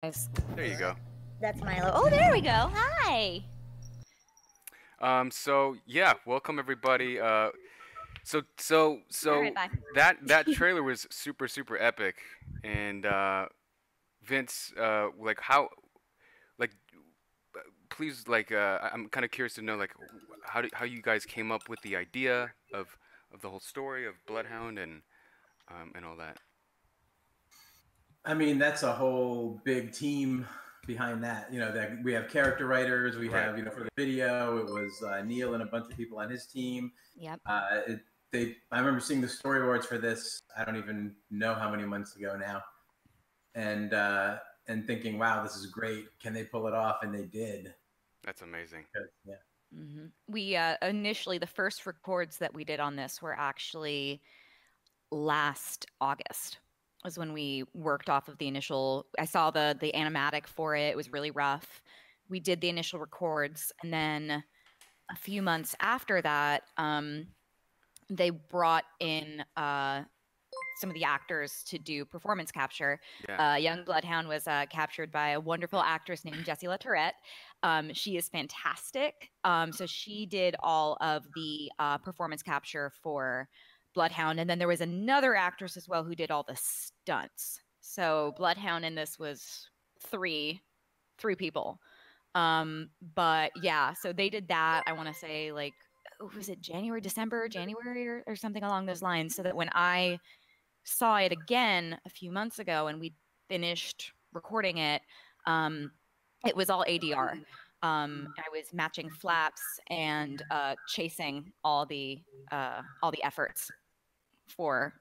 There you go. That's Milo. Oh, there we go. Hi. So yeah, welcome everybody. All right, bye. That trailer was super epic, and Vince, like like, please, I'm kind of curious to know, like, how you guys came up with the idea of the whole story of Bloodhound and all that. I mean, that's a whole big team behind that. That we have character writers. We Right. have, for the video, it was Neil and a bunch of people on his team. Yep. I remember seeing the storyboards for this. I don't even know how many months ago now, and thinking, wow, this is great. Can they pull it off? And they did. That's amazing. Yeah. Mm-hmm. We initially, the first records that we did on this were actually last August. Was when we worked off of the initial. I saw the animatic for it. It was really rough. We did the initial records, and then a few months after that, they brought in some of the actors to do performance capture. Yeah. Young Bloodhound was captured by a wonderful actress named Jessie LaTourette. She is fantastic. So she did all of the performance capture for Bloodhound, and then there was another actress as well who did all the stunts. So Bloodhound in this was three people. But yeah, so they did that. I want to say, like, was it January or something along those lines, so that when I saw it again a few months ago and we finished recording it, it was all ADR. I was matching flaps and chasing all the efforts for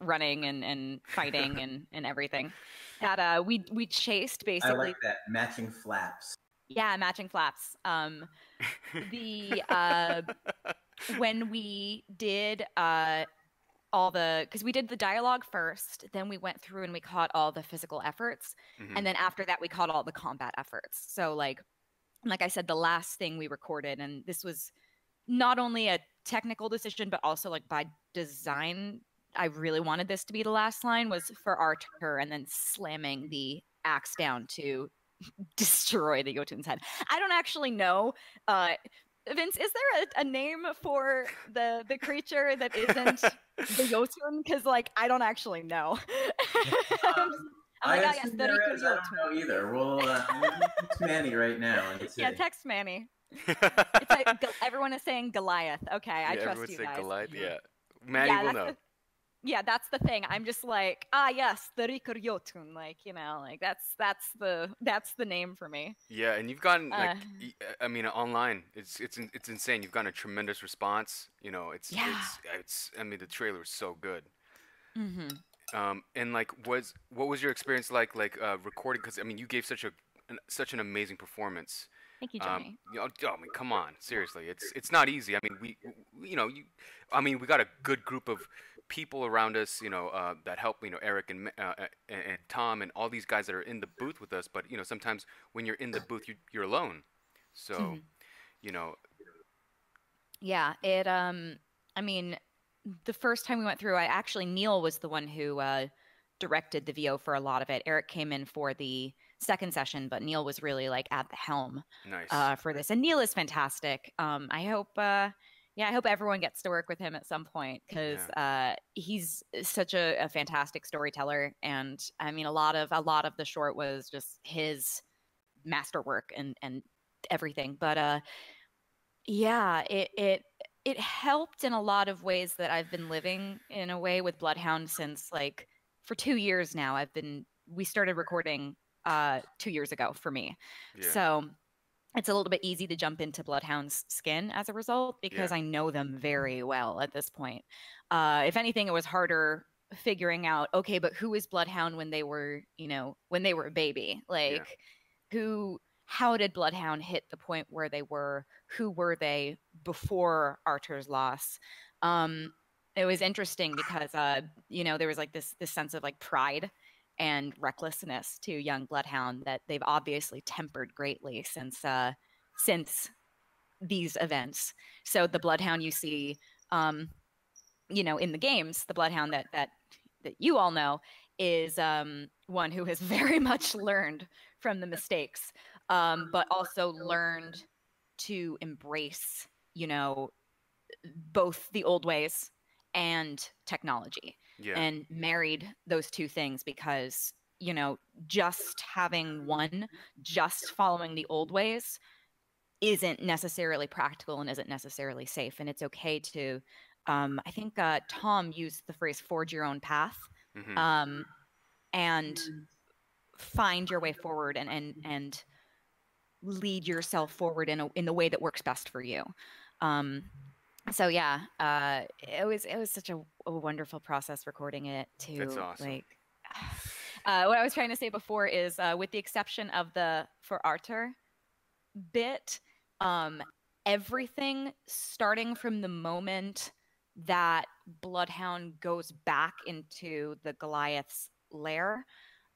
running and fighting and everything. That we chased basically. I like that, matching flaps. Yeah, matching flaps. When we did because we did the dialogue first, then we went through and we caught all the physical efforts, and then after that we caught all the combat efforts. So like I said, the last thing we recorded, and this was not only a technical decision but also like by design, I really wanted this to be the last line, was for Arthur and then slamming the axe down to destroy the Jotun's head. I don't actually know. Vince, is there a name for the creature that isn't the Jotun? Because like I don't actually know. I don't know either. We'll text Manny right now. Yeah, text Manny. It's like everyone is saying Goliath. Okay, I trust you guys. Goliath. Yeah, Manny will know. Yeah, that's the thing. I'm just like, yes, the Rikur Jotun. Like, like that's the name for me. Yeah, and you've gotten like, I mean, online, it's insane. You've gotten a tremendous response. It's I mean, the trailer is so good. Mm-hmm. And like, what was your experience like recording? Because I mean, you gave such an amazing performance. Thank you, Johnny. I mean, come on, seriously, it's not easy. I mean, we got a good group of people around us, that help, Eric and Tom and all these guys that are in the booth with us. But sometimes when you're in the booth, you're alone. So, Yeah, it. I mean, the first time we went through, Neil was the one who directed the VO for a lot of it. Eric came in for the second session, but Neil was really like at the helm. Nice. For this. And Neil is fantastic. I hope everyone gets to work with him at some point, because he's such a fantastic storyteller. And I mean, a lot of the short was just his masterwork and everything. But it helped in a lot of ways that I've been living in a way with Bloodhound since like for 2 years now. We started recording 2 years ago for me. Yeah. So it's a little bit easy to jump into Bloodhound's skin as a result, because I know them very well at this point. If anything, it was harder figuring out, okay, but who is Bloodhound when they were a baby? Like, how did Bloodhound hit the point where they were? Who were they before Arthur's loss? It was interesting because, there was like this sense of like pride and recklessness to young Bloodhound that they've obviously tempered greatly since these events. So the Bloodhound you see, in the games, the Bloodhound that you all know is one who has very much learned from the mistakes, but also learned to embrace, both the old ways and technology, and married those two things because, just having one, just following the old ways isn't necessarily practical and isn't necessarily safe. And it's okay to, I think Tom used the phrase forge your own path, and find your way forward and lead yourself forward in the way that works best for you. So yeah, it was such a wonderful process recording it too. That's awesome. Like, what I was trying to say before is, with the exception of the for Arthur bit, everything starting from the moment that Bloodhound goes back into the Goliath's lair,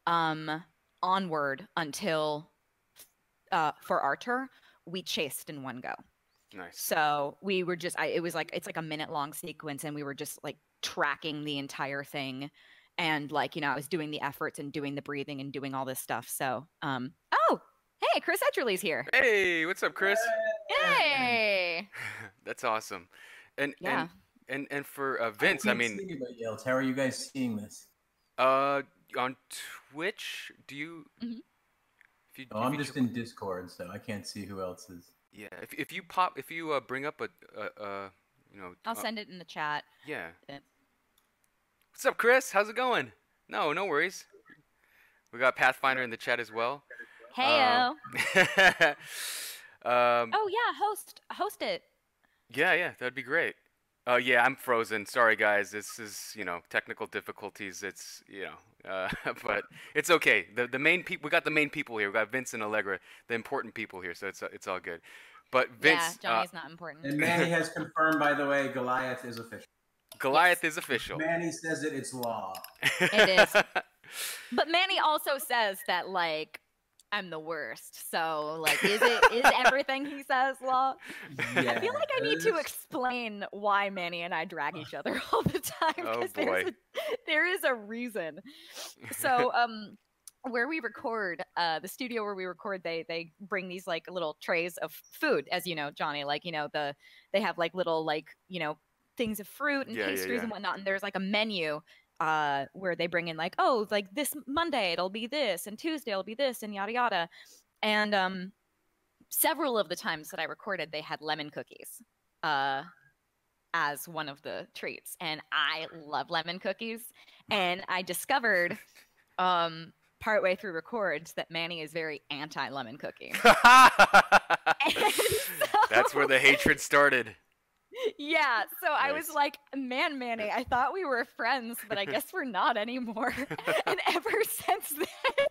onward until for Arthur, we chased in one go. Nice. So we were just, it was like, it's like a minute long sequence, and we were just like tracking the entire thing. And like, I was doing the efforts and doing the breathing and doing all this stuff. So, oh, hey, Chris Etcherly's here. Hey, what's up, Chris? Hey. That's awesome. And yeah. and for Vince, I mean, how are you guys seeing this? On Twitch, do you? Mm-hmm. I'm just in Discord, so I can't see who else is. Yeah, if you bring up I'll send it in the chat. Yeah. What's up, Chris? How's it going? No worries. We got Pathfinder in the chat as well. Heyo. Oh yeah, host it. Yeah, that'd be great. Yeah, I'm frozen. Sorry, guys. This is technical difficulties. It's but it's okay. The main people, we got the main people here. We got Vince and Allegra, the important people here. So it's all good. But Vince, yeah, Johnny's not important. And Manny has confirmed, by the way, Goliath is official. Goliath is official. Manny says it's law. It is. But Manny also says that, like, I'm the worst. So, like, is everything he says law? Yeah. I feel like I need to explain why Manny and I drag each other all the time. Oh boy. There is a reason. So, where we record, the studio where we record, they bring these like little trays of food, as you know, Johnny. Like, they have like little like things of fruit and pastries and whatnot, and there's like a menu where they bring in like, oh, like this Monday it'll be this, and Tuesday it'll be this, and yada yada. And several of the times that I recorded, they had lemon cookies as one of the treats, and I love lemon cookies. And I discovered partway through records that Manny is very anti lemon cookie. That's where the hatred started. Yeah, so nice. I was like, man, Manny, I thought we were friends, but I guess we're not anymore. And ever since then,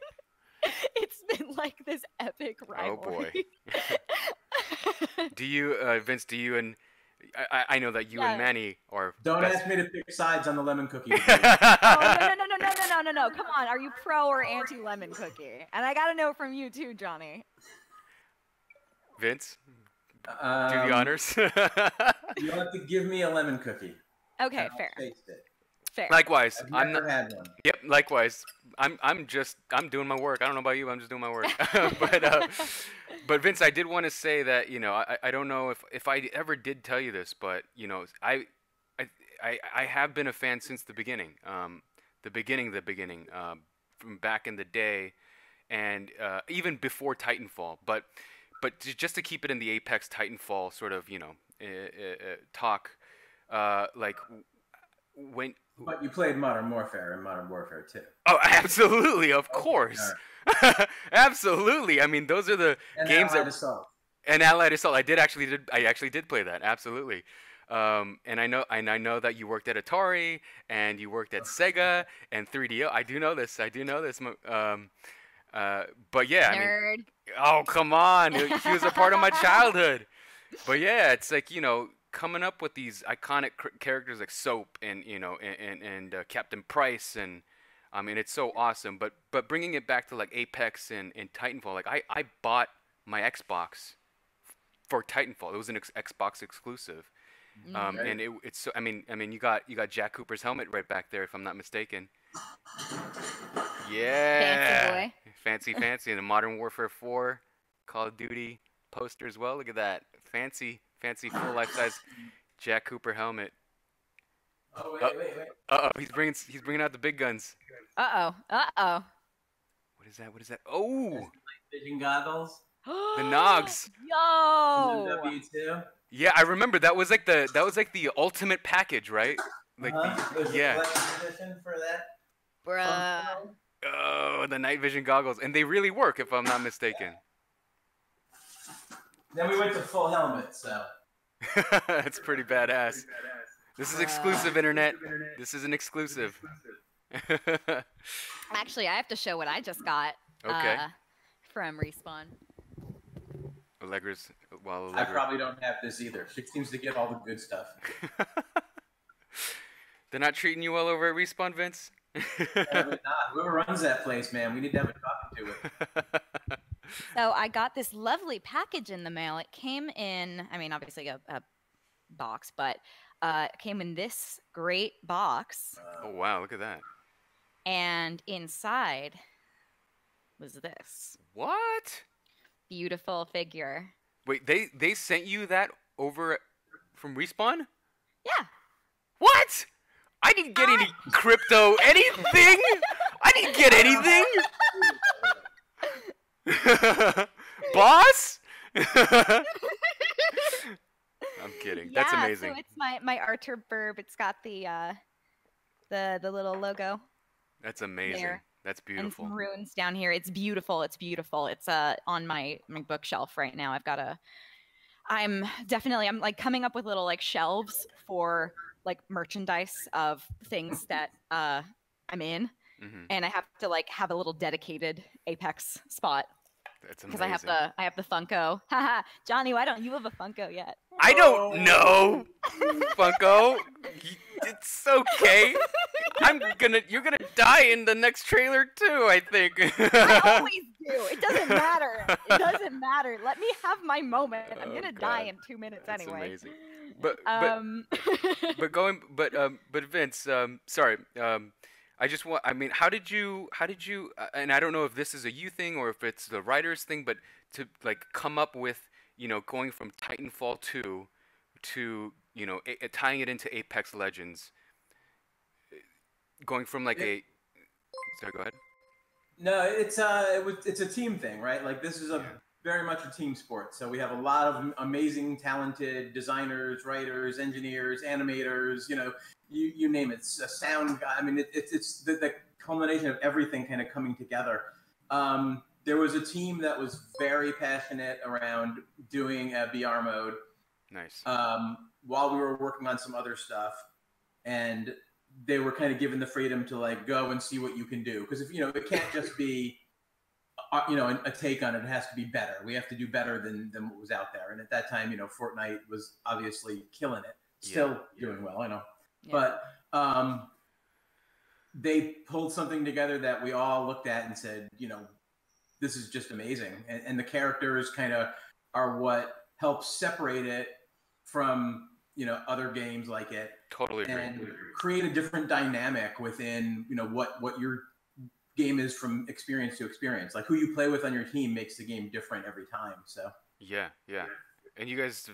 it's been like this epic rivalry. Oh boy. Do you, Vince, and I know that you and Manny are Don't ask me to pick sides on the lemon cookie. Oh, no. Come on, are you pro or anti lemon cookie? And I gotta know from you too, Johnny. Vince? Do the honors. You have to give me a lemon cookie. Okay, fair. Taste it. Fair. Likewise. I've never had one. Yep, likewise. I'm doing my work. I don't know about you, I'm just doing my work. But Vince, I did want to say that, I don't know if I ever did tell you this, but I have been a fan since the beginning. The beginning, from back in the day, and even before Titanfall, but just to keep it in the Apex Titanfall sort of, talk, like when. But you played Modern Warfare and Modern Warfare 2. Oh, absolutely, of course, absolutely. I mean, those are the games Allied Assault. And Allied Assault. I actually did play that, absolutely. And I know that you worked at Atari and you worked at Sega and 3DO. I do know this. But yeah, nerd. I mean, oh come on, he was a part of my childhood. But yeah, it's like coming up with these iconic characters like Soap and and Captain Price, and I mean it's so awesome. But bringing it back to like Apex and Titanfall, like I bought my Xbox for Titanfall. It was an Xbox exclusive. And it's so. I mean, you got Jack Cooper's helmet right back there, if I'm not mistaken. Yeah. Fancy boy. Fancy. And the Modern Warfare 4, Call of Duty poster as well. Look at that. Fancy full life-size Jack Cooper helmet. Oh, Uh, wait. Uh-oh, he's bringing out the big guns. Uh-oh. What is that? Oh, Night vision goggles. the Nogs. Yo! W2. Yeah, I remember that was like the ultimate package, right? Like There's a yeah. collector's edition for that. Bruh. Oh, the night vision goggles, and they really work, if I'm not mistaken. Then we went to full helmet, so. That's pretty badass. This is exclusive, internet. This is an exclusive. Actually, I have to show what I just got. Okay. From Respawn. Allegra's. I probably don't have this either. She seems to get all the good stuff. They're not treating you well over at Respawn, Vince? Not. Whoever runs that place, man, we need to have a talking to it. So I got this lovely package in the mail. It came in, I mean, obviously a box, but it came in this great box. Oh, wow. Look at that. And inside was this. What? Beautiful figure. Wait, they sent you that over from Respawn? Yeah. What? I didn't get any crypto anything. I didn't get anything. Boss? I'm kidding. That's amazing. So it's my Arthur Burb. It's got the little logo. That's amazing. There. That's beautiful. And some runes down here. It's beautiful. It's beautiful. It's on my bookshelf right now. I'm like coming up with little like shelves for like merchandise of things that I'm in, and I have to like have a little dedicated Apex spot. That's amazing. Because I have the Funko. Haha, Johnny, why don't you have a Funko yet? I don't know, Funko. It's okay. You're gonna die in the next trailer too, I think. I always do. It doesn't matter. It doesn't matter. Let me have my moment. I'm gonna die in 2 minutes That's anyway. Amazing. But Vince, sorry. I just want. I mean, how did you? And I don't know if this is a you thing or if it's the writers thing, but to like come up with, going from Titanfall 2 to tying it into Apex Legends, going from like a. Sorry, go ahead. No, it's a team thing, right? Like this is very much a team sport. So we have a lot of amazing, talented designers, writers, engineers, animators. You name it. It's a sound guy. I mean, it's the culmination of everything kind of coming together. There was a team that was very passionate around doing a BR mode. Nice. While we were working on some other stuff, and they were kind of given the freedom to like go and see what you can do, because if it can't just be a take on it. It has to be better. We have to do better than what was out there. And at that time, Fortnite was obviously killing it, still doing well, I know. Yeah. But they pulled something together that we all looked at and said, this is just amazing. And the characters kind of are what helps separate it from other games like it. Totally agree. And create a different dynamic within what your game is from experience to experience. Like who you play with on your team makes the game different every time. So yeah. And you guys,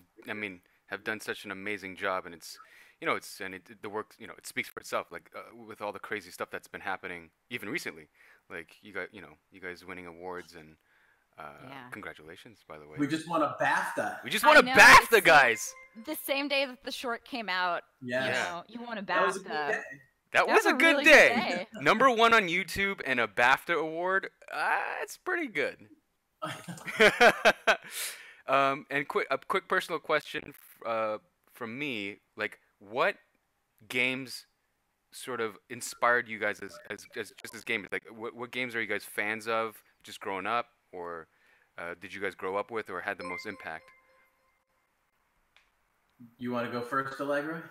have done such an amazing job, and it's the work, it speaks for itself. Like with all the crazy stuff that's been happening, even recently, like you guys winning awards, and congratulations, by the way. We just won a BAFTA. BAFTA, guys. The same day that the short came out. Yeah. You won a BAFTA. That was a good day. That was a good day. Number 1 on YouTube and a BAFTA award. It's pretty good. And a quick personal question from me. Like, what games sort of inspired you guys as gamers? Like, what games are you guys fans of just growing up, or did you guys grow up with, or had the most impact? You want to go first, Allegra?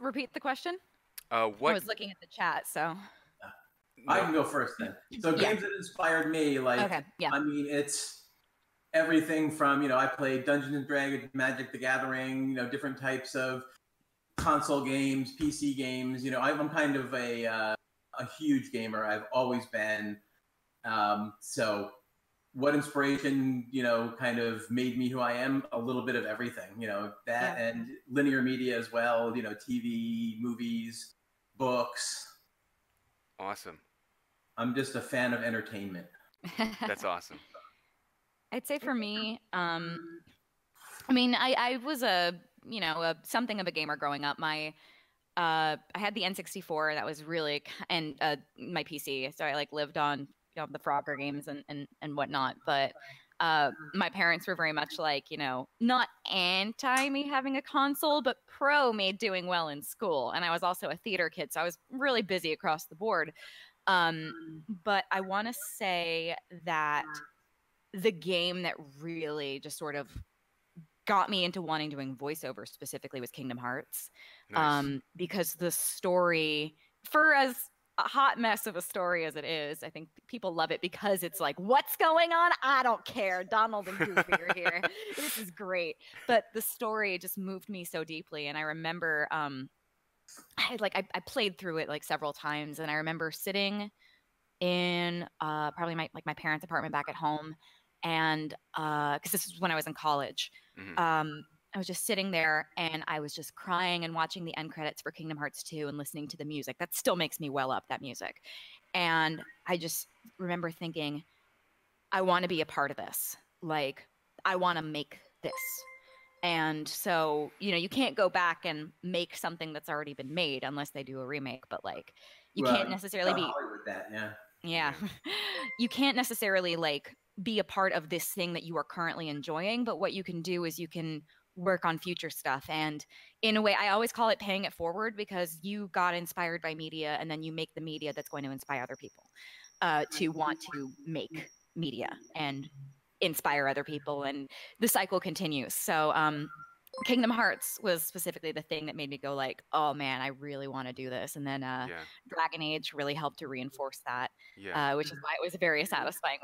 Repeat the question. I was looking at the chat, so. I can go first then. So games that inspired me, like, it's everything from, I played Dungeons and Dragons, Magic the Gathering, different types of console games, PC games. I'm kind of a a huge gamer. I've always been. So what inspiration, kind of made me who I am? A little bit of everything, that and linear media as well, TV, movies, books. Awesome. Mm-hmm. I'm just a fan of entertainment. That's awesome. I'd say for me, I mean, I was something of a gamer growing up. I had the N64 that was really, and my PC. So I like lived on the Frogger games and whatnot. But my parents were very much like, not anti me having a console, but pro me doing well in school. And I was also a theater kid, so I was really busy across the board. But I want to say that the game that really just sort of got me into wanting doing voiceover specifically was Kingdom Hearts. Nice. Because the story, for as a hot mess of a story as it is, I think people love it because it's like, what's going on? I don't care. Donald and Goofy are here. This is great. But the story just moved me so deeply. And I remember I played through it like several times, and I remember sitting in probably my parents' apartment back at home, and because this is when I was in college. Mm-hmm. I was just sitting there and I was just crying and watching the end credits for Kingdom Hearts 2 and listening to the music. That still makes me well up, that music. And I just remember thinking, I want to be a part of this. Like, I want to make this. And so, you can't go back and make something that's already been made unless they do a remake. But like, you can't necessarily be Hollywood that, yeah. Yeah. You can't necessarily like be a part of this thing that you are currently enjoying, but what you can do is you can work on future stuff. And in a way, I always call it paying it forward, because you got inspired by media and then you make the media that's going to inspire other people to want to make media and inspire other people. And the cycle continues. So, Kingdom Hearts was specifically the thing that made me go like, oh man, I really want to do this. And then Dragon Age really helped to reinforce that, which is why it was very satisfying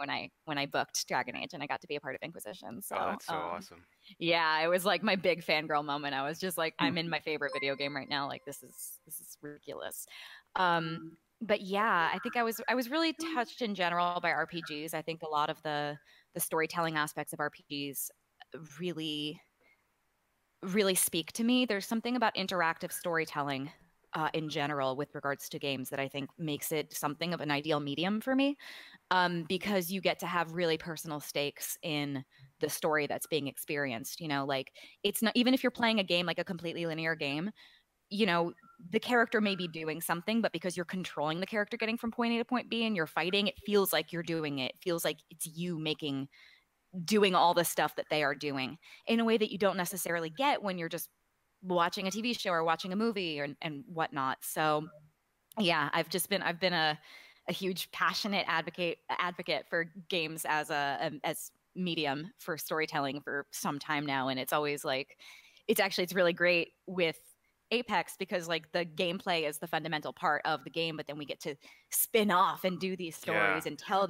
when I booked Dragon Age and I got to be a part of Inquisition. So that's so awesome. Yeah, it was like my big fangirl moment. I was just like, I'm in my favorite video game right now. Like this is ridiculous. But yeah, I think I was really touched in general by RPGs. I think a lot of the storytelling aspects of RPGs really speak to me. There's something about interactive storytelling in general with regards to games that I think makes it something of an ideal medium for me, because you get to have really personal stakes in the story that's being experienced. Like it's not, even if you're playing a game like a completely linear game, the character may be doing something, but because you're controlling the character getting from point A to point B and you're fighting, it feels like you're doing it. It feels like it's you doing all the stuff that they are doing in a way that you don't necessarily get when you're just watching a TV show or watching a movie and whatnot. So yeah, I've been a huge passionate advocate for games as as medium for storytelling for some time now. And it's always like, it's really great with Apex because like the gameplay is the fundamental part of the game, but then we get to spin off and do these stories and tell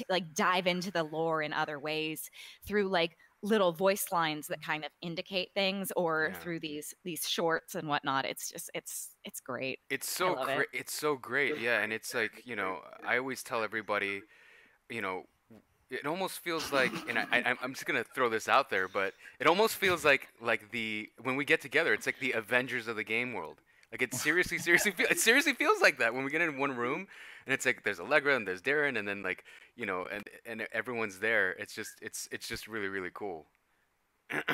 like dive into the lore in other ways through like little voice lines that kind of indicate things, or through these shorts and whatnot. It's just it's great. It's so great. It's so great. Yeah, and it's like, I always tell everybody, it almost feels like, and I'm just gonna throw this out there, but it almost feels like when we get together, it's like the Avengers of the game world. Like it seriously feels like that when we get in one room, and it's like there's Allegra and there's Darren, and then like and everyone's there. It's just really really cool. But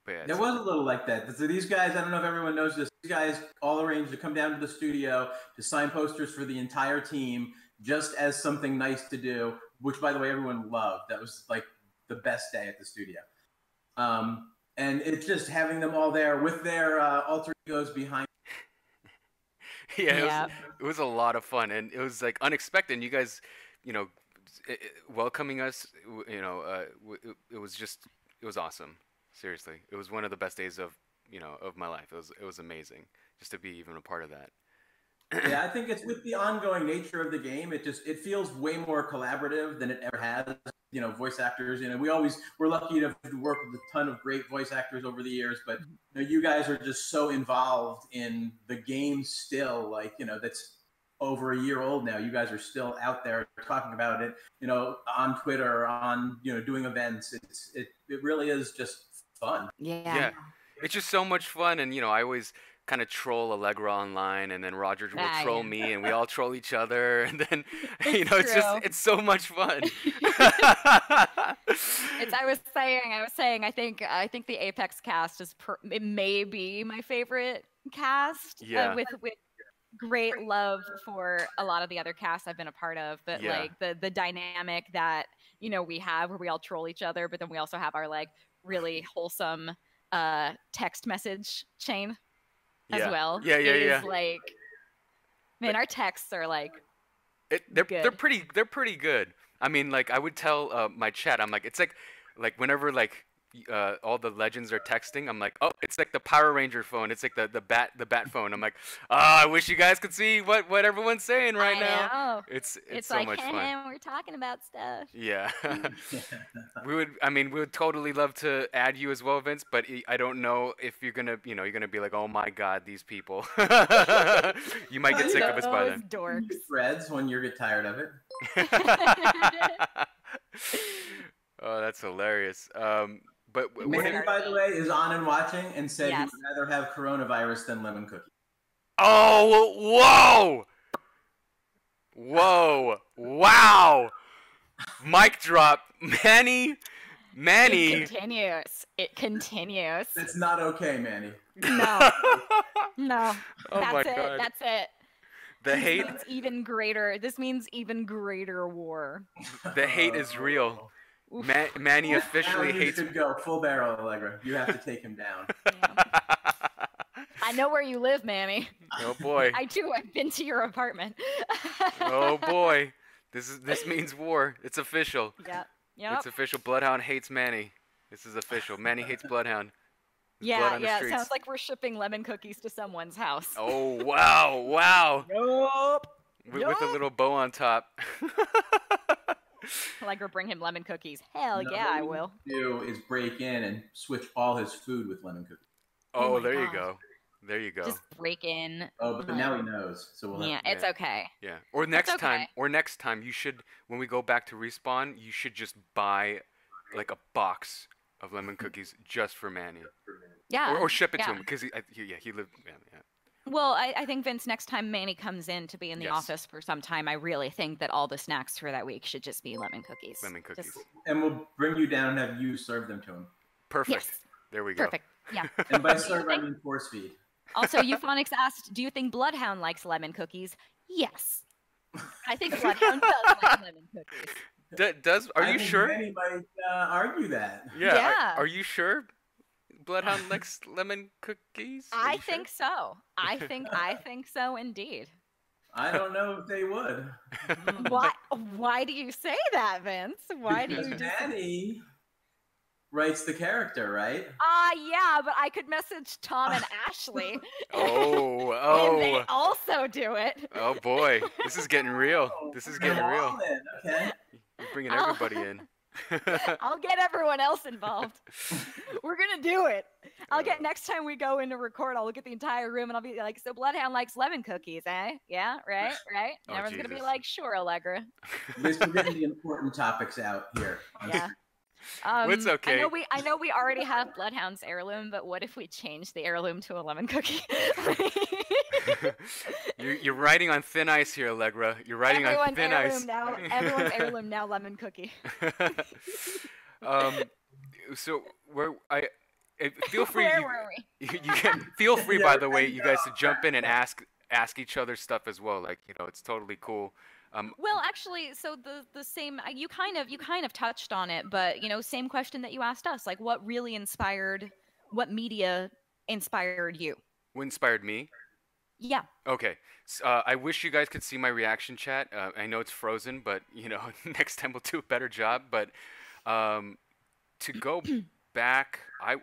yeah, there was a little like that. So these guys, I don't know if everyone knows this. These guys all arranged to come down to the studio to sign posters for the entire team, just as something nice to do. Which, by the way, everyone loved. That was like the best day at the studio. And it's just having them all there with their alter egos behind. It was a lot of fun, and it was like unexpected. And you guys, welcoming us, it was awesome. Seriously, it was one of the best days of my life. It was amazing just to be even a part of that. Yeah, I think it's with the ongoing nature of the game. It feels way more collaborative than it ever has. Voice actors. We're lucky to work with a ton of great voice actors over the years. But you guys are just so involved in the game still. Like that's over a year old now. You guys are still out there talking about it, on Twitter, on, doing events. It really is just fun. Yeah. It's just so much fun, and I always kind of troll Allegra online, and then Roger will troll me, and we all troll each other, and then it's so much fun. I was saying I think the Apex cast is it may be my favorite cast. With great love for a lot of the other casts I've been a part of, but like the dynamic that we have, where we all troll each other, but then we also have our like really wholesome text message chain as well. Is like, man, our texts are like they're pretty good. I mean, like, I would tell my chat, I'm like, it's like whenever like all the legends are texting, I'm like, oh, it's like the Power Ranger phone. It's like the bat phone. I'm like, I wish you guys could see what everyone's saying right now. It's so like, much fun. We're talking about stuff. Yeah. we would totally love to add you as well, Vince, but I don't know if you're gonna be like, oh my God, these people. You might get sick of us by then. Dorks. Threads when you get tired of it. Oh, that's hilarious. But Manny, by the way, is on and watching and said he would rather have coronavirus than lemon cookie. Oh, whoa, wow! Mic drop, Manny. It continues. It's not okay, Manny. No. Oh my God. That's it. The hate. Even greater. This means even greater war. The hate is real. Manny officially hates. You should go full barrel, Allegra. You have to take him down. Yeah. I know where you live, Manny. Oh boy. I too. I've been to your apartment. Oh boy. This means war. It's official. Yep. It's official. Bloodhound hates Manny. This is official. Manny hates Bloodhound. Blood it sounds like we're shipping lemon cookies to someone's house. Oh wow. Nope. With a little bow on top. Allegra, bring him lemon cookies. Hell yeah, I will. Do is break in and switch all his food with lemon cookies. Oh, there you go. There you go. Just break in. Oh, but now he knows, so we'll. It's okay. Yeah. Or next time, you should, when we go back to Respawn, you should just buy like a box of lemon cookies just for Manny. Yeah. Or ship it to him because he lived. Yeah. Well, I think, Vince, next time Manny comes in to be in the office for some time, I really think that all the snacks for that week should just be lemon cookies. And we'll bring you down and have you serve them to him. Perfect. Yes. There we go. Perfect. Yeah. And by serve, I mean force feed. Also, Euphonics asked, do you think Bloodhound likes lemon cookies? Yes. I think Bloodhound does like lemon cookies. Are you sure? Many might argue that. Yeah. Are you sure? Bloodhound likes lemon cookies? I think so. I think so indeed. I don't know if they would. Why do you say that, Vince? Why do you Manny writes the character, right? Yeah, but I could message Tom and Ashley. Oh. And they also do it. Oh boy. This is getting real. Okay. You're bringing everybody in. I'll get everyone else involved. We're gonna do it. Next time we go in to record, I'll look at the entire room and I'll be like, so Bloodhound likes lemon cookies, eh? Yeah, right? And everyone's gonna be like, sure, Allegra. At least we're getting the important topics out here. Yeah. It's okay. I know we already have Bloodhound's heirloom, but what if we change the heirloom to a lemon cookie? You're riding on thin ice here, Allegra. You're riding on thin ice. Everyone's heirloom now, lemon cookie. So feel free. Where were we? Feel free, by the way, you guys to jump in and ask each other stuff as well. Like, it's totally cool. Well, actually, so the same, you kind of touched on it, but same question that you asked us, like what media inspired you? What inspired me? Yeah. Okay. So, I wish you guys could see my reaction chat. I know it's frozen, but next time we'll do a better job. But to go back,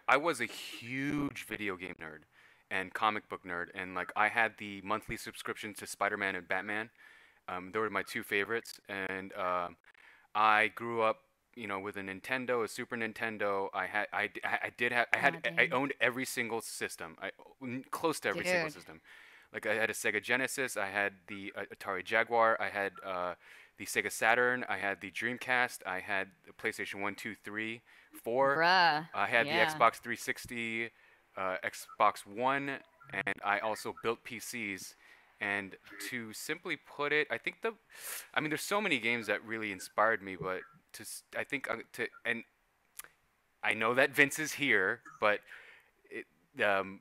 I was a huge video game nerd and comic book nerd, and like I had the monthly subscription to Spider-Man and Batman. They were my two favorites, and I grew up, with a Nintendo, a Super Nintendo. I owned every single system, close to every single system. Like I had a Sega Genesis, I had the Atari Jaguar, I had the Sega Saturn, I had the Dreamcast, I had the PlayStation 1, 2, 3, 4. Bruh. I had the Yeah. Xbox 360, Xbox One, and I also built PCs. And to simply put it, I mean, there's so many games that really inspired me, but I think and I know that Vince is here, it, um,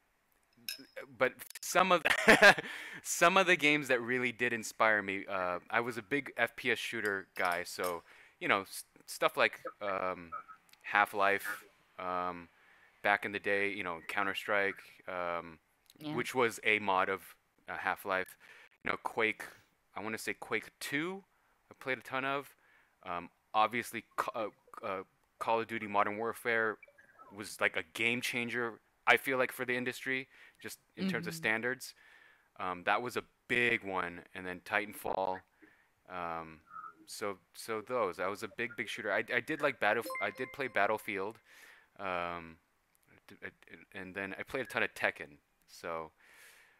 but some of some of the games that really did inspire me, I was a big FPS shooter guy, so stuff like Half-Life, um, back in the day, Counter Strike, Yeah. which was a mod of Half-Life, Quake. I want to say Quake 2. I played a ton of. Obviously, Call of Duty Modern Warfare was like a game changer. I feel like for the industry, just in terms of Hmm. standards, that was a big one. And then Titanfall. Um, so those. I was a big shooter. I did like I did play Battlefield. Um, and then I played a ton of Tekken. So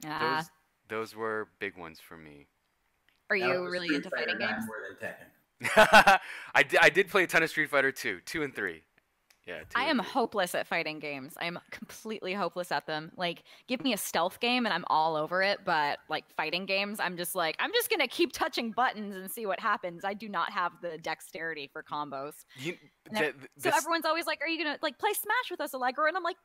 Ah. those those were big ones for me. Are That you was a really Street into Fighter fighting guy games? more than Tekken. I did play a ton of Street Fighter 2, 2 and 3. Yeah, 2 I and am 3. hopeless at fighting games. I'm completely hopeless at them. Like, give me a stealth game and I'm all over it. But like fighting games, I'm just like, I'm just gonna keep touching buttons and see what happens. I do not have the dexterity for combos. You, And so this everyone's always like, "Are you gonna like play Smash with us, Allegra?" And I'm like,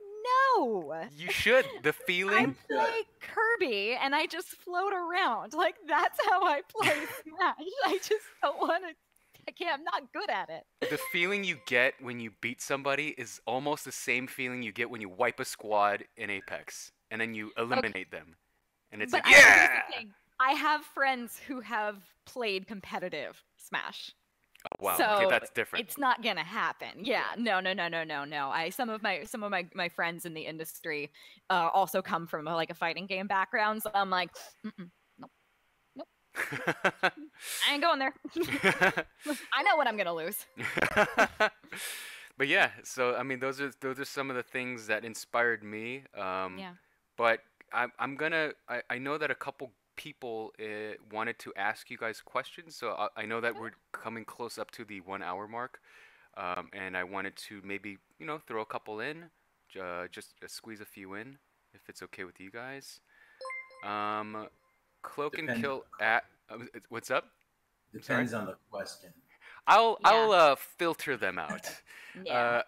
"No, you should. The I feeling. play Kirby and I just float around. Like that's how I play Smash. I just don't want to. I can't. I'm not good at it." The feeling you get when you beat somebody is almost the same feeling you get when you wipe a squad in Apex and then you Okay, eliminate them. And it's but like, here's yeah! the thing. I have friends who have played competitive Smash. Oh, wow. Okay, So that's different. it's not gonna happen. Yeah, Yeah. no. Some of my friends in the industry also come from like a fighting game background. So I'm like, mm-mm, nope, nope, I ain't going there. I know what I'm gonna lose. But yeah, so I mean, those are some of the things that inspired me. Yeah. But I know that a couple people wanted to ask you guys questions, so I know that we're coming close up to the 1 hour mark, and I wanted to maybe throw a couple in, just squeeze a few in, if it's okay with you guys. Um, Cloak and Depends. Kill at what's up? Sorry. Depends on the question. I'll Yeah. I'll filter them out. Yeah.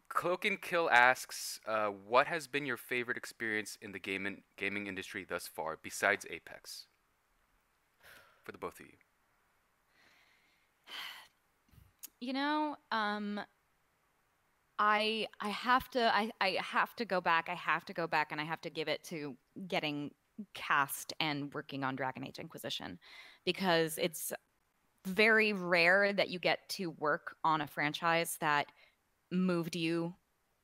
Cloak and Kill asks, what has been your favorite experience in the gaming industry thus far, besides Apex? For the both of you. You know, I have to go back. I have to go back and I have to give it to getting cast and working on Dragon Age Inquisition because it's very rare that you get to work on a franchise that moved you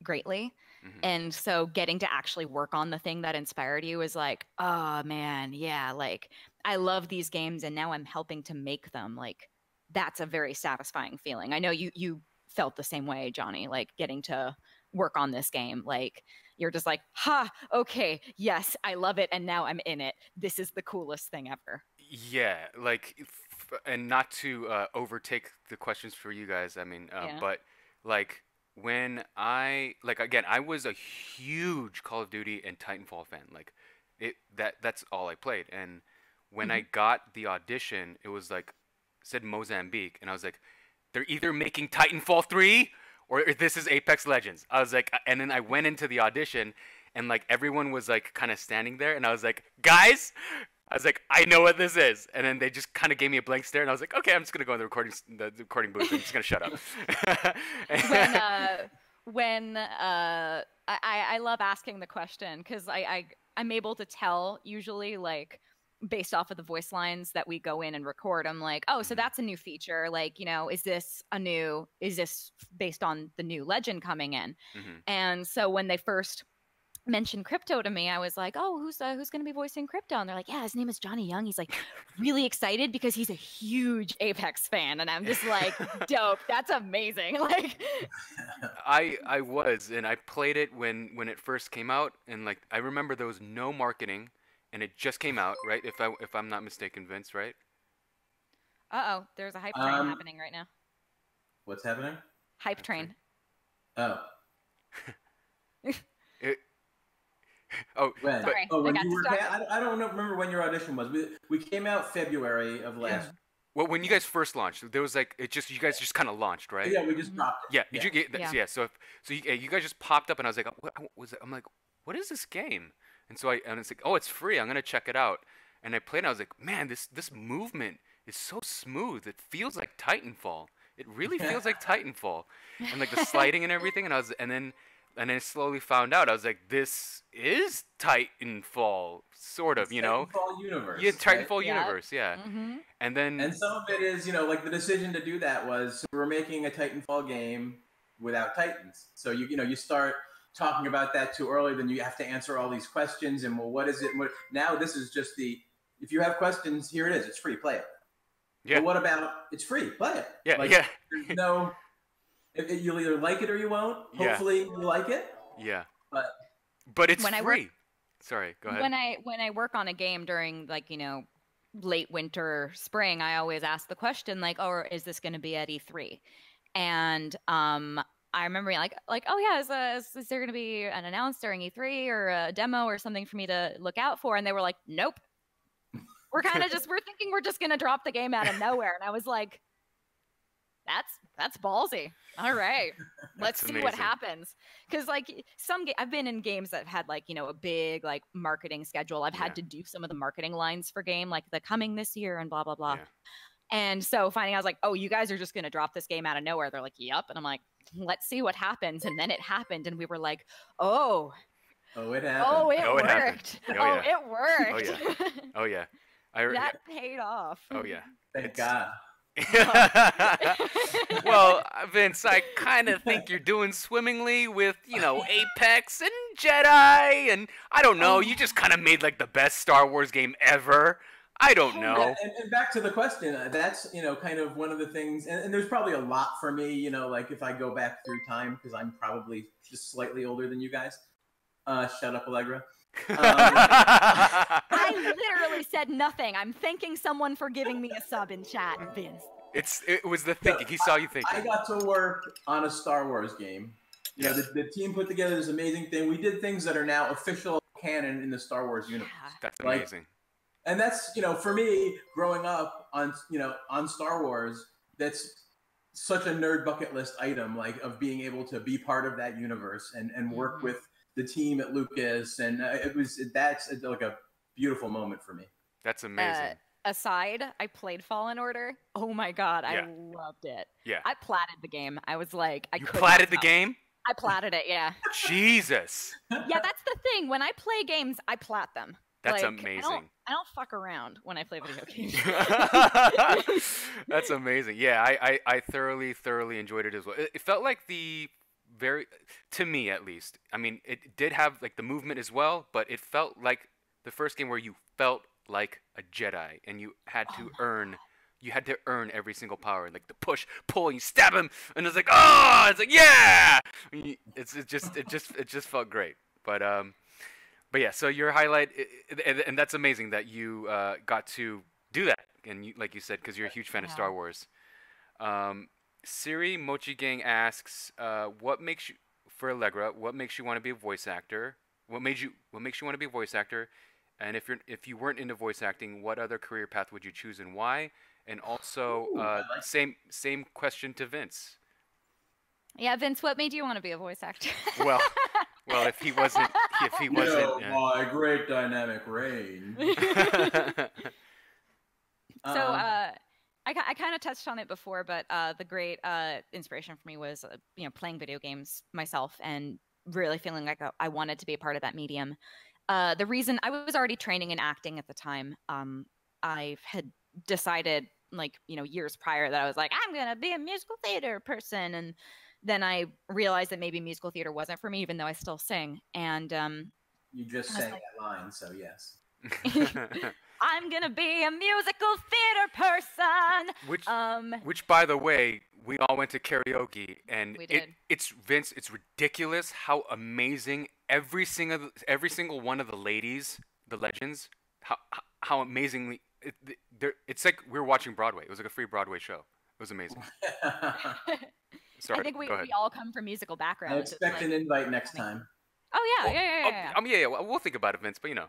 greatly. Hmm. And so getting to actually work on the thing that inspired you is like, oh man, yeah, like I love these games and now I'm helping to make them. Like that's a very satisfying feeling. I know you felt the same way, Johnny, like getting to work on this game. Like you're just like, ha, okay, yes, I love it and now I'm in it. This is the coolest thing ever. Yeah, like, and not to overtake the questions for you guys. I mean, Yeah. but like when like again, I was a huge Call of Duty and Titanfall fan. Like, that's all I played. And when I Hmm. got the audition, it was like said Mozambique, and I was like, they're either making Titanfall 3 or this is Apex Legends. I was like, and then I went into the audition, and like everyone was like kind of standing there, and I was like, guys, I was like, I know what this is, and then they just kind of gave me a blank stare, and I was like, okay, I'm just gonna go in the recording booth. I'm just gonna shut up. when I love asking the question because I'm able to tell usually like based off of the voice lines that we go in and record. I'm like, oh, so Mhm, that's a new feature. Like, is this based on the new legend coming in? mhm. And so when they first mentioned Crypto to me, I was like, oh, who's going to be voicing Crypto? And they're like, yeah, his name is Johnny Young. He's like really excited because he's a huge Apex fan. And I'm just like, dope. That's amazing. Like, I was, and I played it when it first came out, and like I remember there was no marketing, and it just came out, right? If I'm not mistaken, Vince, right? There's a hype train happening right now. What's happening? Hype train. Oh. When? Sorry, when you were, I don't remember when your audition was. We came out February of last. Well, when you guys first launched, there was like you guys just kind of launched, right? Yeah, we just dropped it. Yeah. Did you get? Yeah. So you guys just popped up, and I was like, what was it? I'm like, what is this game? And so and it's like, oh, it's free. I'm gonna check it out. And I played, and I was like, man, this movement is so smooth. It feels like Titanfall. It really feels like Titanfall, and like the sliding and everything. And then I slowly found out. I was like, this is Titanfall, sort of, Titanfall universe. Yeah, Titanfall universe, yeah. Mm-hmm. And some of it is, like the decision to do that was we're making a Titanfall game without Titans. So you start talking about that too early, then you have to answer all these questions. And well, what is it? Now this is just if you have questions, here it is. It's free. Play it. Yeah. But what about it's free? Play it. Yeah. There's no. You'll either like it or you won't. Hopefully you like it. Yeah. But it's free. Sorry, go ahead. When I work on a game during late winter, spring, I always ask the question oh, is this going to be at E3? And I remember being like, oh yeah, is there going to be an announce during E3 or a demo or something for me to look out for? And they were like, nope. We're thinking we're just going to drop the game out of nowhere. And I was like, that's ballsy. All right, let's see what happens. Because I've been in games that have had a big marketing schedule. I've had to do some of the marketing lines for game, like the coming this year and blah blah blah. Yeah. And so finding out, I was like, oh, you guys are just going to drop this game out of nowhere. They're like, yep. And I'm like, let's see what happens. And then it happened, and we were like, oh, it happened. Oh, it worked. It worked. It worked. Oh yeah. That paid off. Oh yeah. Thank God. Well, Vince, I kind of think you're doing swimmingly with, Apex and Jedi, and I don't know, you just kind of made the best Star Wars game ever. I don't know. And back to the question, that's, kind of one of the things, and there's probably a lot for me, if I go back through time, because I'm probably just slightly older than you guys. Shut up, Allegra. I literally said nothing. I'm thanking someone for giving me a sub in chat, Vince. It was the thinking. He saw you thinking. I got to work on a Star Wars game. The team put together this amazing thing. We did things that are now official canon in the Star Wars universe. That's amazing. And that's, for me, growing up on Star Wars, that's such a nerd bucket list item, of being able to be part of that universe and work with the team at Lucas, and that's a beautiful moment for me. That's amazing. Aside, I played Fallen Order. Oh my god, I loved it. Yeah. I platted the game. I was like, You platted the game? I platted it, yeah. Jesus. Yeah, that's the thing. When I play games, I plat them. That's amazing. I don't fuck around when I play video games. That's amazing. Yeah, I thoroughly enjoyed it as well. It felt like to me at least, I mean, it did have the movement as well, but it felt like the first game where you felt like a Jedi, and you had to earn every single power, the push, pull, you stab him, and it's yeah, it just felt great. But yeah, so your highlight, and that's amazing that you got to do that, and like you said, because you're a huge fan of Star Wars. Siri Mochi Gang asks, what makes you want to be a voice actor? What makes you want to be a voice actor? And if you weren't into voice acting, what other career path would you choose and why? And also, same question to Vince. Yeah, Vince, what made you want to be a voice actor? Well, if he wasn't, my great dynamic range. So, I kind of touched on it before, but the great inspiration for me was, playing video games myself and really feeling like I wanted to be a part of that medium. The reason I was already training in acting at the time, I had decided years prior that I was like, I'm going to be a musical theater person. And then I realized that maybe musical theater wasn't for me, even though I still sing. And you just sang that line, so yes. I'm gonna be a musical theater person. Which, by the way, we all went to karaoke, and we did. It's Vince. It's ridiculous how amazing every single one of the ladies, the legends, how amazingly it's like we were watching Broadway. It was like a free Broadway show. It was amazing. Sorry, I think we go ahead. all come from musical I backgrounds. expect an invite next time. Oh yeah, Well, yeah. yeah. We'll think about it, Vince. But you know.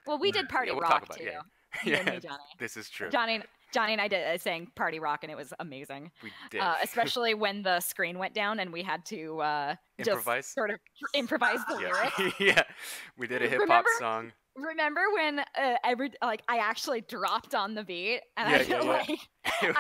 Well, we did Party we'll Rock talk about too. it. Yeah. You and me, Johnny. This is true. Johnny and I did sang Party Rock, and it was amazing. We did. Especially when the screen went down and we had to improvise. just sort of improvise the lyrics. Yeah, we did a hip hop song. Remember when I actually dropped on the beat and I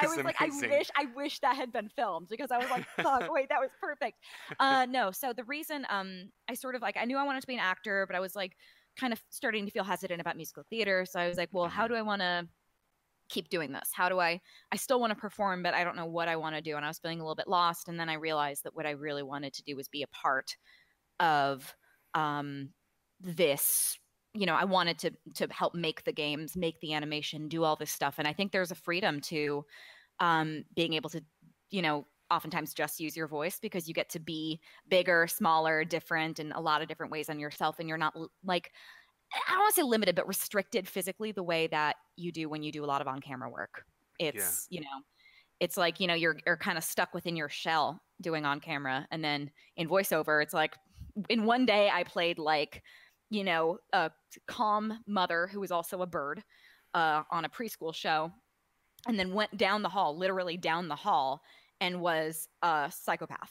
was like, I wish that had been filmed, because I was like, fuck, wait, that was perfect. No, so the reason I sort of I knew I wanted to be an actor, but I was like kind of starting to feel hesitant about musical theater. So I was like, well, how do I want to keep doing this? How do I still want to perform, but I don't know what I want to do. And I was feeling a little bit lost. And then I realized that what I really wanted to do was be a part of this. I wanted to help make the games, make the animation, do all this stuff. And I think there's a freedom to being able to, oftentimes just use your voice, because you get to be bigger, smaller, different in a lot of different ways on yourself. And you're not like, I don't want to say limited, but restricted physically the way that you do when you do a lot of on-camera work. It's, it's like, you're kind of stuck within your shell doing on-camera. And then in voiceover, it's like in one day I played a calm mother who was also a bird on a preschool show, and then went down the hall, literally down the hall, and was a psychopath.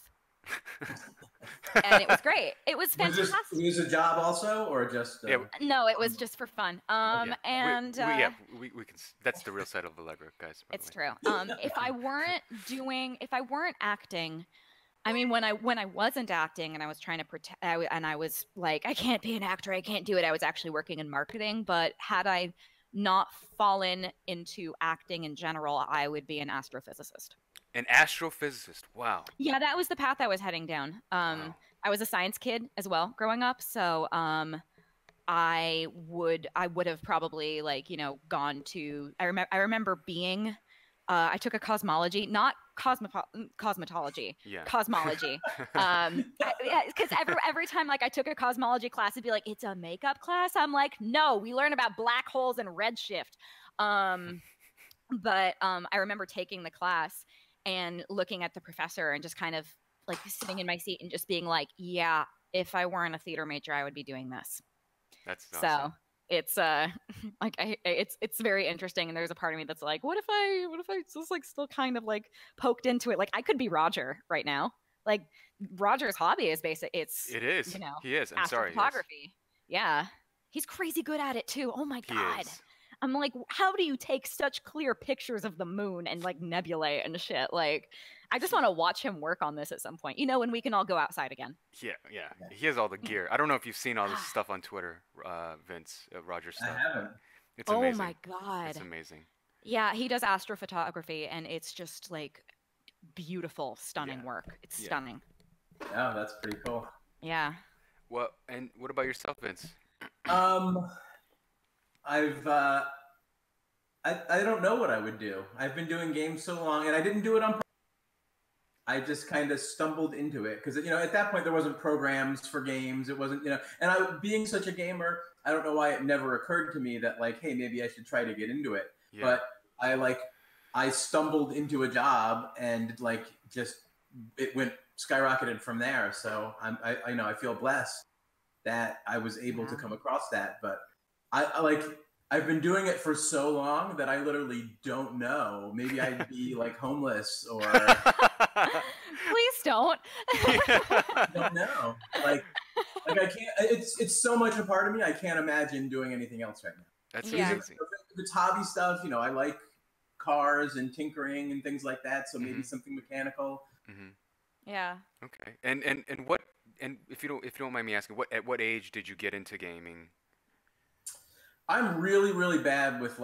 And it was great. It was fantastic. Was this a job also, or just? No, it was just for fun. And we can. That's the real side of Allegra, guys. It's true. If I weren't acting, I mean, when I wasn't acting and I was trying to pretend, and I was like, I can't be an actor, I can't do it. I was actually working in marketing. But had I not fallen into acting in general, I would be an astrophysicist. An astrophysicist. Wow. Yeah, that was the path I was heading down. Wow. I was a science kid as well growing up, so I would have probably gone to. I remember being. I took a cosmology, not cosmetology, cosmology. Because every time I took a cosmology class, it'd be like, it's a makeup class. I'm like, no, we learn about black holes and redshift. But I remember taking the class and looking at the professor and just kind of sitting in my seat and just being like, yeah, if I weren't a theater major, I would be doing this. That's awesome. So it's it's very interesting, and there's a part of me that's like, what if I just still kind of poked into it? I could be Roger right now. Roger's hobby is basic. It is. He is. I'm sorry. Photography. Yeah, he's crazy good at it too. Oh my god. He is. I'm like, how do you take such clear pictures of the moon and nebulae and shit? I just want to watch him work on this at some point. When we can all go outside again. Yeah. He has all the gear. I don't know if you've seen all this stuff on Twitter, Vince, Roger stuff. I haven't. It's amazing. Oh my god. It's amazing. Yeah, he does astrophotography, and it's just beautiful, stunning work. It's stunning. Oh, that's pretty cool. Yeah. Well, and what about yourself, Vince? I don't know what I would do. I've been doing games so long, and I didn't do it on purpose. I just kind of stumbled into it because at that point there wasn't programs for games. It wasn't and being such a gamer, I don't know why it never occurred to me that hey, maybe I should try to get into it. Yeah. But I stumbled into a job and just it went skyrocketed from there. So I feel blessed that I was able to come across that. But I've been doing it for so long that I literally don't know. Maybe I'd be homeless or. Please don't. I don't know. I can't. It's so much a part of me. I can't imagine doing anything else right now. That's amazing. It's hobby stuff. I like cars and tinkering and things like that. So maybe something mechanical. Mm-hmm. Yeah. Okay. And what? And if you don't mind me asking, at what age did you get into gaming? I'm really, really bad with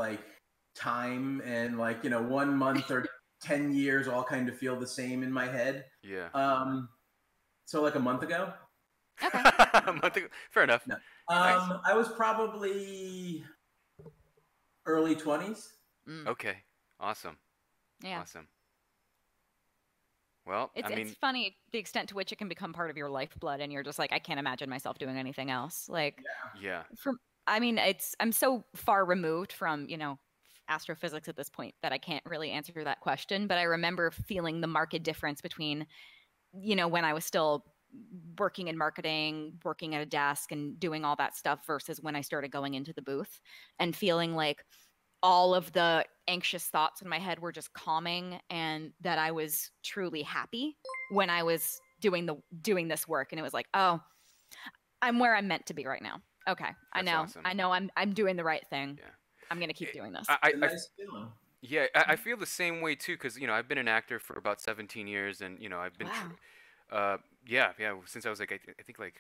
time and 1 month or 10 years all kind of feel the same in my head. Yeah. So a month ago. Okay. A month ago. Fair enough. No. Nice. I was probably early 20s. Okay. Awesome. Yeah. Awesome. Well, it's funny the extent to which it can become part of your lifeblood, and you're just I can't imagine myself doing anything else. Yeah. I mean, I'm so far removed from, astrophysics at this point that I can't really answer that question. But I remember feeling the marked difference between, when I was still working in marketing, working at a desk and doing all that stuff versus when I started going into the booth and feeling like all of the anxious thoughts in my head were just calming and that I was truly happy when I was doing this work. And it was like, oh, I'm where I'm meant to be right now. Okay. That's awesome. I know I'm doing the right thing. Yeah. I'm gonna keep doing this. It's a nice feeling. Yeah, I feel the same way too, because I've been an actor for about 17 years, and I've been, yeah, since I was like I think like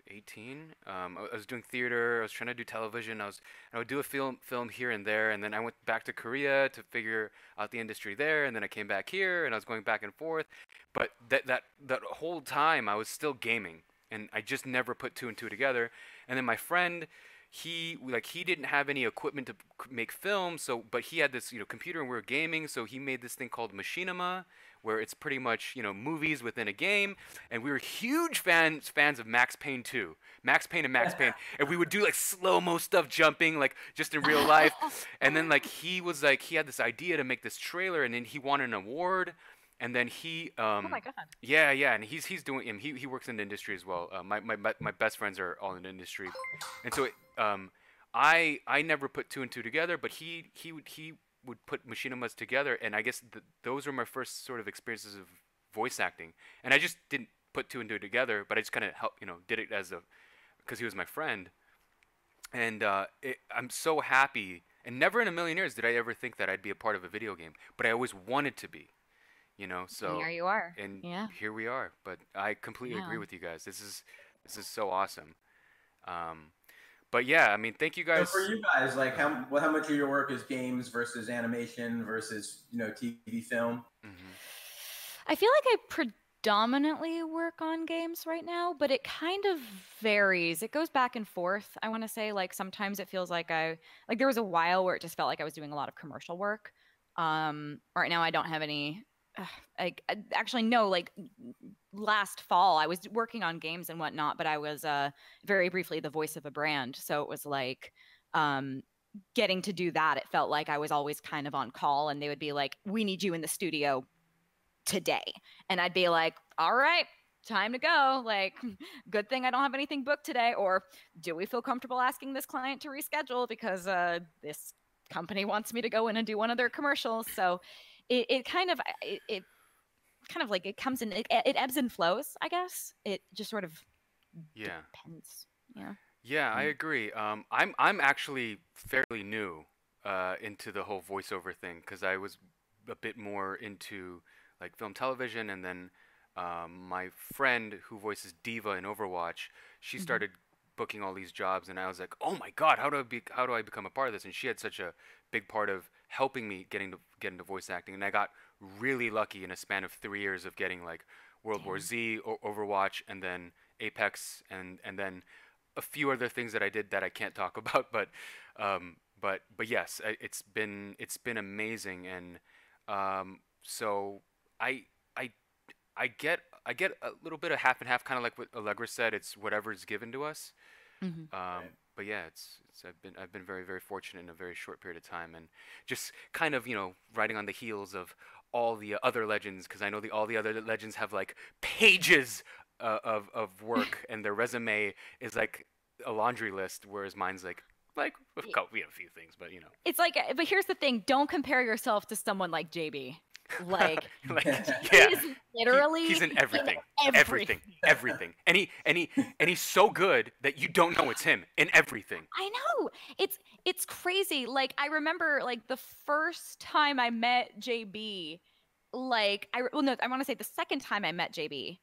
18. I was doing theater. I was trying to do television. I would do a film here and there, and then I went back to Korea to figure out the industry there, and then I came back here, and I was going back and forth. But that whole time I was still gaming, and I just never put two and two together. And then my friend, he didn't have any equipment to make films, but he had this computer and we were gaming, so he made this thing called machinima, where it's pretty much movies within a game. And we were huge fans of Max Payne 2, Max Payne and Max Payne, and we would do like slow-mo stuff, jumping like just in real life. And then he had this idea to make this trailer, and then he won an award. And then he, oh my god. Yeah, and he's doing, he works in the industry as well. My best friends are all in the industry, and so I never put two and two together, but he would put machinimas together, and I guess those were my first sort of experiences of voice acting, and I just didn't put two and two together, but I just kind of did it because he was my friend, and I'm so happy, and never in a million years did I ever think that I'd be a part of a video game, but I always wanted to be. So and here you are. And yeah. here we are. But I completely agree with you guys. This is so awesome. But yeah, I mean, thank you guys. So for you guys, like how much of your work is games versus animation versus TV film? Mm-hmm. I feel like I predominantly work on games right now, but it kind of varies. It goes back and forth. I want to say like sometimes it feels like there was a while where it just felt like I was doing a lot of commercial work. Right now I don't have any. Actually, no, like last fall I was working on games and whatnot, but I was very briefly the voice of a brand. So it was like getting to do that. It felt like I was always kind of on call, and they would be like, we need you in the studio today. And I'd be like, all right, time to go. Like, good thing I don't have anything booked today. Or do we feel comfortable asking this client to reschedule because this company wants me to go in and do one of their commercials? So it kind of like it comes in, it ebbs and flows, I guess. It just sort of depends. Yeah, I agree. I'm actually fairly new into the whole voiceover thing, because I was a bit more into like film, television, and then my friend who voices Diva in Overwatch, she started booking all these jobs, and I was like, oh my god, how do I become a part of this? And she had such a big part of helping me get into voice acting, and I got really lucky in a span of 3 years of getting like World War Z, Overwatch, and then Apex, and then a few other things that I did that I can't talk about, but yes, it's been amazing, and so I get a little bit of half and half, kind of like what Allegra said. It's whatever's given to us. But yeah, I've been very, very fortunate in a very short period of time, and just kind of riding on the heels of all the other legends, because I know all the other legends have like pages of work, and their resume is like a laundry list, whereas mine's like we have a few things, but It's like, but here's the thing: don't compare yourself to someone like JB. Like yeah, he's literally he's in everything, everything, and he's so good that you don't know it's him in everything. I know, it's crazy. Like I remember, like the first time I met JB, like I want to say the second time I met JB,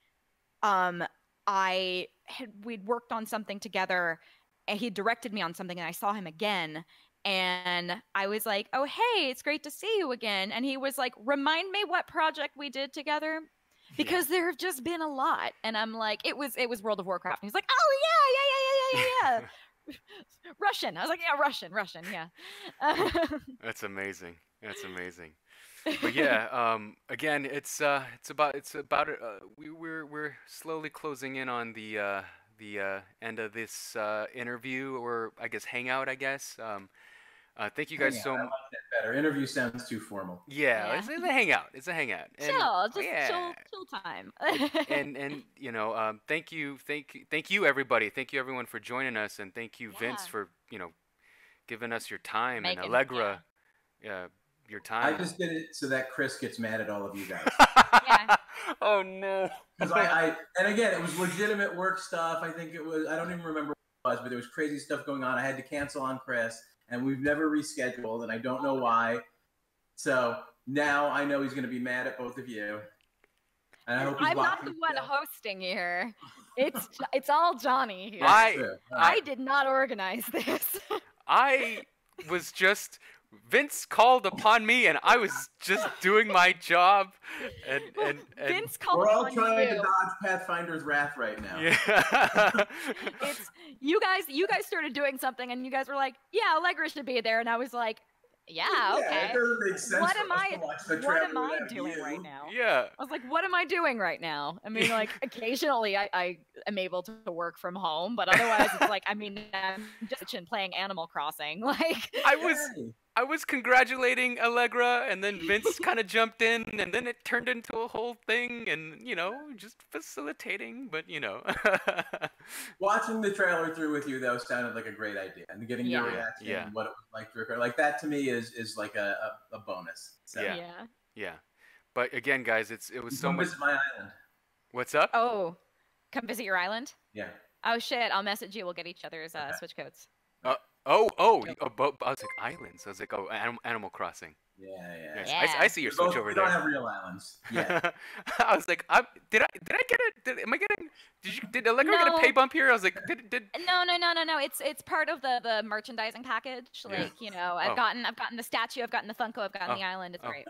we'd worked on something together, and he directed me on something, and I saw him again. And I was like, oh, hey, it's great to see you again. And he was like, remind me what project we did together, because there have just been a lot. And I'm like, it was World of Warcraft. And he's like, oh, yeah. Russian. I was like, yeah, Russian. Yeah. That's amazing. But yeah, again, it's about we're slowly closing in on the the end of this interview, or I guess hangout. I guess. Thank you guys Hangout, so. I like that better. Interview sounds too formal. Yeah, Yeah. it's a hangout. It's a hangout. And Chill, just yeah, chill time. and thank you everybody. Thank you everyone for joining us, and thank you Vince Yeah. for giving us your time, and Making, Allegra, your I time. just did it so that Chris gets mad at all of you guys. Yeah. Oh no. Because and again, it was legitimate work stuff. I think it was, I don't even remember what it was, but there was crazy stuff going on. I had to cancel on Chris, and we've never rescheduled, and I don't know why. So now I know he's going to be mad at both of you. And I hope he's I'm not watching the one still. hosting here. It's all Johnny here. That's true. All I right. did not organize this. I was just Vince called upon me, and I was just doing my job, and Vince called We're all upon trying to you. dodge Pathfinder's wrath right now. yeah. It's you guys started doing something, and you guys were like, "Yeah, Allegra should be there," and I was like, "Yeah, okay." It doesn't make sense What for am us I? to watch the What trailer am I without doing you. right now? Yeah. I was like, what am I doing right now? I mean, like, occasionally I am able to work from home, but otherwise it's like, I mean, I'm just playing Animal Crossing. Like, I was congratulating Allegra, and then Vince kind of jumped in, and then it turned into a whole thing, and just facilitating. But Watching the trailer through with you though sounded like a great idea, and getting your Yeah. reaction Yeah. and what it was like to record, like that to me is like a bonus. So Yeah. yeah. yeah. But again, guys, it was so come much. visit my island. What's up? Oh, come visit your island? Yeah. Oh, shit. I'll message you. We'll get each other's switch codes. Oh, but I was like islands. I was like, oh, Animal Crossing. Yeah. Yes, Yeah. I see your switch over We there. don't have real islands yet. I was like, did I get it? Am I getting? Did Allegra get a No. pay bump here? I was like, did No. It's part of the merchandising package. Like, I've Oh. gotten the statue, I've gotten the Funko, I've gotten the island. It's great.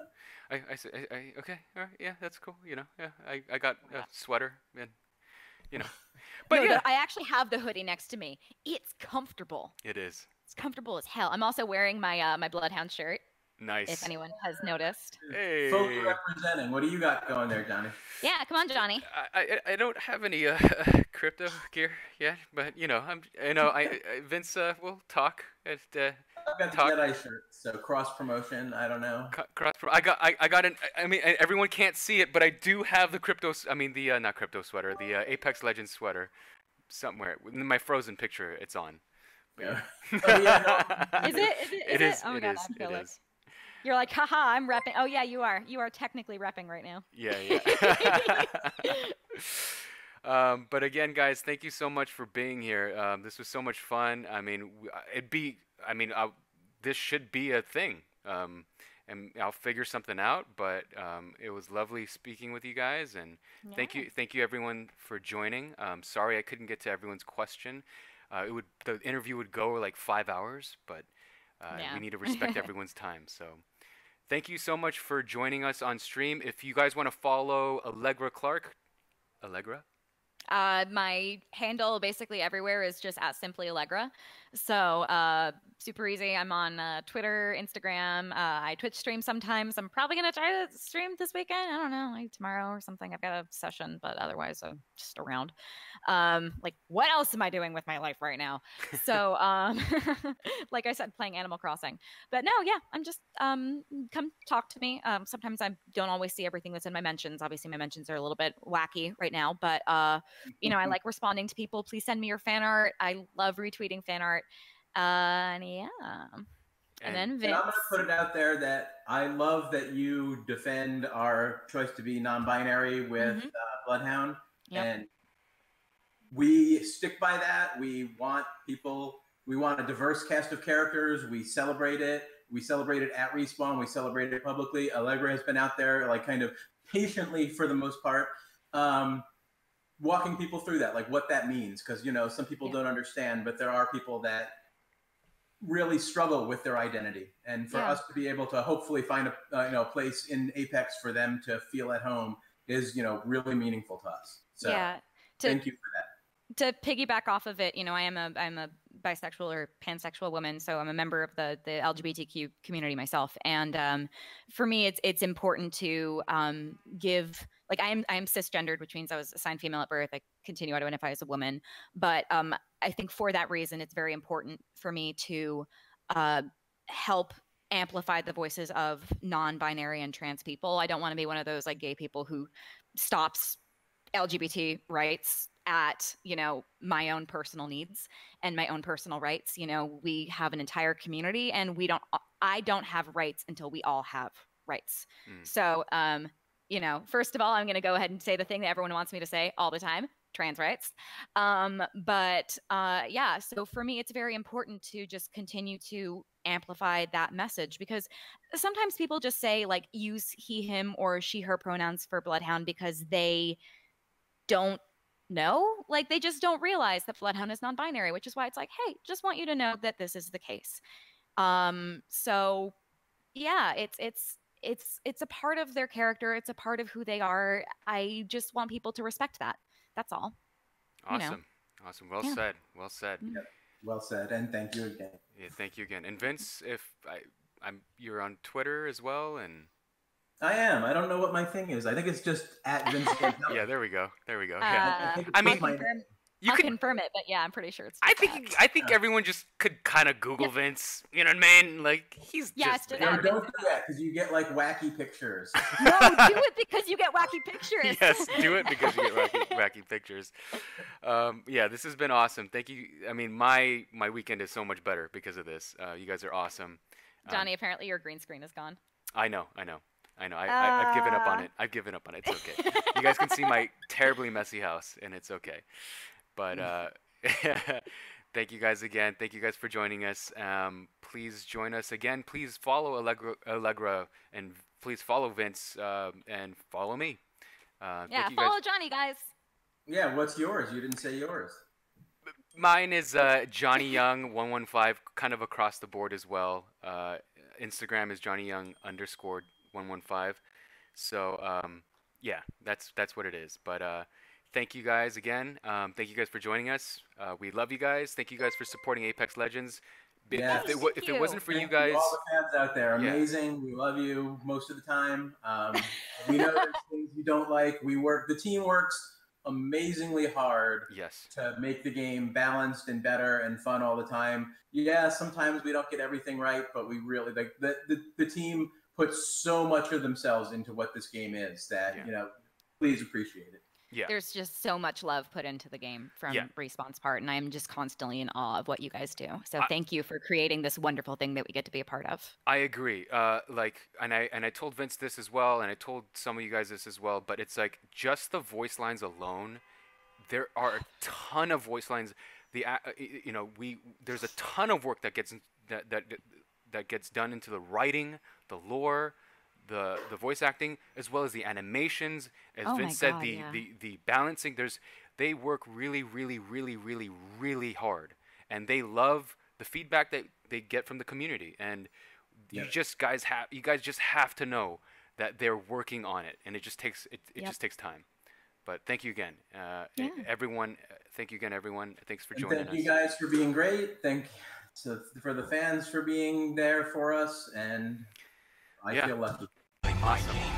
I said, okay, all right, yeah, that's cool. Yeah, I got a sweater and but No, yeah, I actually have the hoodie next to me. It's comfortable. it is It's comfortable as hell. I'm also wearing my my Bloodhound shirt, nice. if anyone has noticed. Hey. Folk representing. What do you got going there, Johnny? Yeah, come on, Johnny. I don't have any crypto gear yet, but Vince will talk at I've got the Talk- Jedi shirt, so cross promotion. I don't know. I got an. I mean, everyone can't see it, but I do have the crypto. I mean, the not crypto sweater, the Apex Legends sweater, somewhere in my frozen picture. It's on. Yeah. Oh, yeah, no. Is it? It is. Oh my It god, is. I'm It jealous. is. You're like, haha, I'm repping. Oh yeah, you are. You are technically repping right now. Yeah. But again, guys, thank you so much for being here. This was so much fun. I mean, this should be a thing. And I'll figure something out. But it was lovely speaking with you guys, and thank you everyone for joining. Sorry I couldn't get to everyone's question. The interview would go like 5 hours, but we need to respect everyone's time. So. Thank you so much for joining us on stream. If you guys want to follow Allegra Clark, Allegra? My handle basically everywhere is just at Simply Allegra. So super easy. I'm on Twitter, Instagram. I Twitch stream sometimes. I'm probably going to try to stream this weekend. I don't know, like tomorrow or something. I've got a session, but otherwise I'm just around. Like, what else am I doing with my life right now? So, like I said, playing Animal Crossing. But no, yeah, I'm just come talk to me. Sometimes I don't always see everything that's in my mentions. Obviously, my mentions are a little bit wacky right now, but I like responding to people. Please send me your fan art. I love retweeting fan art. And yeah. And then Vince. And I'm going to put it out there that I love that you defend our choice to be non-binary with Bloodhound. Yep. And we stick by that. We want a diverse cast of characters. We celebrate it. We celebrate it at Respawn. We celebrate it publicly. Allegra has been out there, like, kind of patiently for the most part, walking people through that, like what that means. Because, some people don't understand, but there are people that really struggle with their identity. And for us to be able to hopefully find a place in Apex for them to feel at home is, really meaningful to us. So thank you for that. To piggyback off of it, I'm a bisexual or pansexual woman, so I'm a member of the LGBTQ community myself. And for me, it's important to give like I am cisgendered, which means I was assigned female at birth. I continue to identify as a woman, but I think for that reason, it's very important for me to help amplify the voices of non-binary and trans people. I don't want to be one of those like gay people who stops LGBT rights at, my own personal needs and my own personal rights. We have an entire community, and I don't have rights until we all have rights. So, first of all, I'm going to go ahead and say the thing that everyone wants me to say all the time: trans rights. Yeah, so for me, it's very important to just continue to amplify that message, because sometimes people just say like use he, him, or she, her pronouns for Bloodhound because they don't know, like they just don't realize that Bloodhound is non-binary, which is why it's like, hey, just want you to know that this is the case. So yeah, it's a part of their character, it's a part of who they are. I just want people to respect that. That's all. Awesome. Awesome. Well said. Well said. Yeah. Well said, and thank you again. Yeah, thank you again. And Vince, if you're on Twitter as well, and I am. I don't know what my thing is. I think it's just at Vince. yeah, there we go. There we go. Yeah. I'll confirm it, but yeah, I'm pretty sure it's. I think everyone just could kind of Google Vince. You know what I mean? Like he's just. No, don't do that because you get like wacky pictures. No, do it because you get wacky pictures. Yes, do it because you get wacky pictures. Yeah, this has been awesome. Thank you. I mean, my weekend is so much better because of this. You guys are awesome. Johnny, apparently your green screen is gone. I know. I've given up on it. It's okay. You guys can see my terribly messy house, and it's okay. But thank you guys again. Thank you guys for joining us. Please join us again. Please follow Allegra, and please follow Vince, and follow me. Yeah, follow Johnny, guys. Yeah, what's yours? You didn't say yours. Mine is Johnny Young 115, kind of across the board as well. Instagram is JohnnyYoung_115. So yeah, that's what it is. But thank you guys again. Thank you guys for joining us. We love you guys. Thank you guys for supporting Apex Legends. Yes. If it wasn't for you guys, all the fans out there, amazing. Yeah. We love you most of the time. We know there's things you don't like. The team works amazingly hard to make the game balanced and better and fun all the time. Yeah, sometimes we don't get everything right, but we really like the team puts so much of themselves into what this game is that please appreciate it. Yeah. There's just so much love put into the game from Respawn's part, and I'm just constantly in awe of what you guys do. So thank you for creating this wonderful thing that we get to be a part of. I agree. And I told Vince this as well, and I told some of you guys this as well, but it's like just the voice lines alone, there are a ton of voice lines. There's a ton of work that gets done into the writing, the lore, the voice acting, as well as the animations. As Vince said, the balancing. They work really, really, really, really, really hard, and they love the feedback that they get from the community. And you guys just have to know that they're working on it, and it just takes just takes time. But thank you again, everyone. Thank you again, everyone. Thanks for joining us. Thank you guys for being great. For the fans for being there for us, and I feel lucky. Awesome.